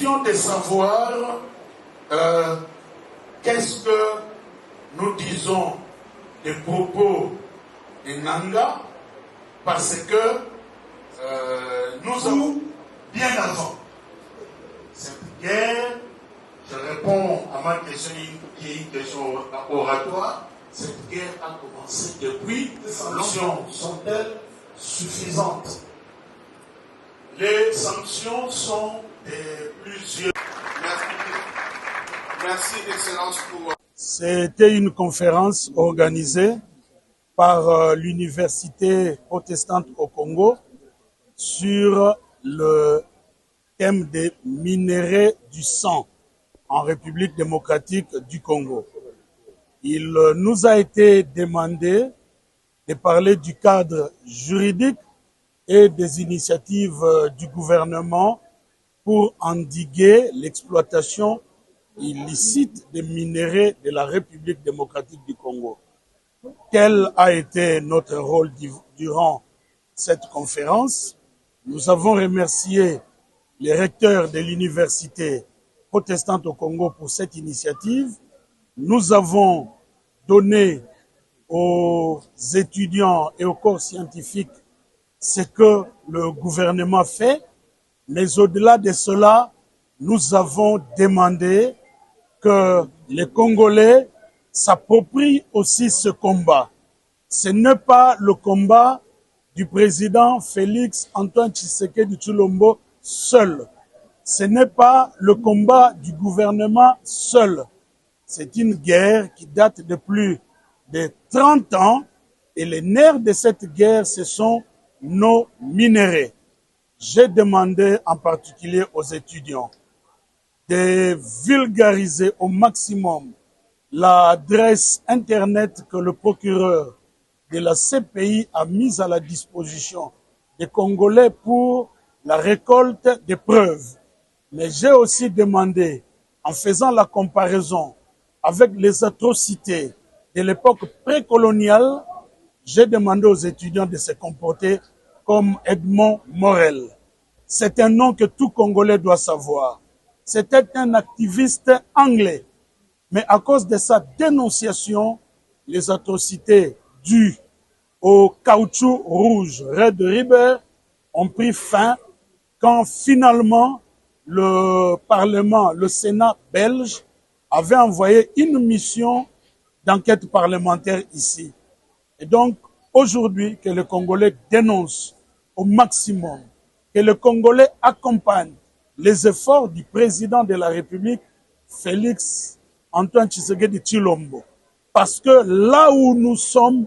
question de savoir qu'est-ce que nous disons des propos de Nanga, parce que nous avons bien avant cette guerre. Je réponds à ma question qui est une question oratoire. Cette guerre a commencé depuis. Les sanctions sont-elles suffisantes? Les sanctions sont de plusieurs. Merci, Excellence, pour... C'était une conférence organisée par l'Université protestante au Congo sur le thème des minéraux du sang en République démocratique du Congo. Il nous a été demandé de parler du cadre juridique et des initiatives du gouvernement pour endiguer l'exploitation illicite des minéraux de la République démocratique du Congo. Quel a été notre rôle durant cette conférence? Nous avons remercié les recteurs de l'Université protestante au Congo pour cette initiative. Nous avons donné aux étudiants et aux corps scientifiques ce que le gouvernement fait, mais au-delà de cela, nous avons demandé que les Congolais s'approprient aussi ce combat. Ce n'est pas le combat du président Félix Antoine Tshisekedi Tshilombo seul. Ce n'est pas le combat du gouvernement seul. C'est une guerre qui date de plus de 30 ans et les nerfs de cette guerre, ce sont nos minéraux. J'ai demandé en particulier aux étudiants de vulgariser au maximum l'adresse Internet que le procureur de la CPI a mise à la disposition des Congolais pour la récolte des preuves. Mais j'ai aussi demandé, en faisant la comparaison avec les atrocités de l'époque précoloniale, j'ai demandé aux étudiants de se comporter comme Edmond Morel. C'est un nom que tout Congolais doit savoir. C'était un activiste anglais. Mais à cause de sa dénonciation, les atrocités dues au caoutchouc rouge Red River ont pris fin quand finalement le Parlement, le Sénat belge, avait envoyé une mission d'enquête parlementaire ici. Et donc, aujourd'hui, que les Congolais dénoncent au maximum, que les Congolais accompagnent les efforts du président de la République, Félix Antoine Tshisekedi Tshilombo. Parce que là où nous sommes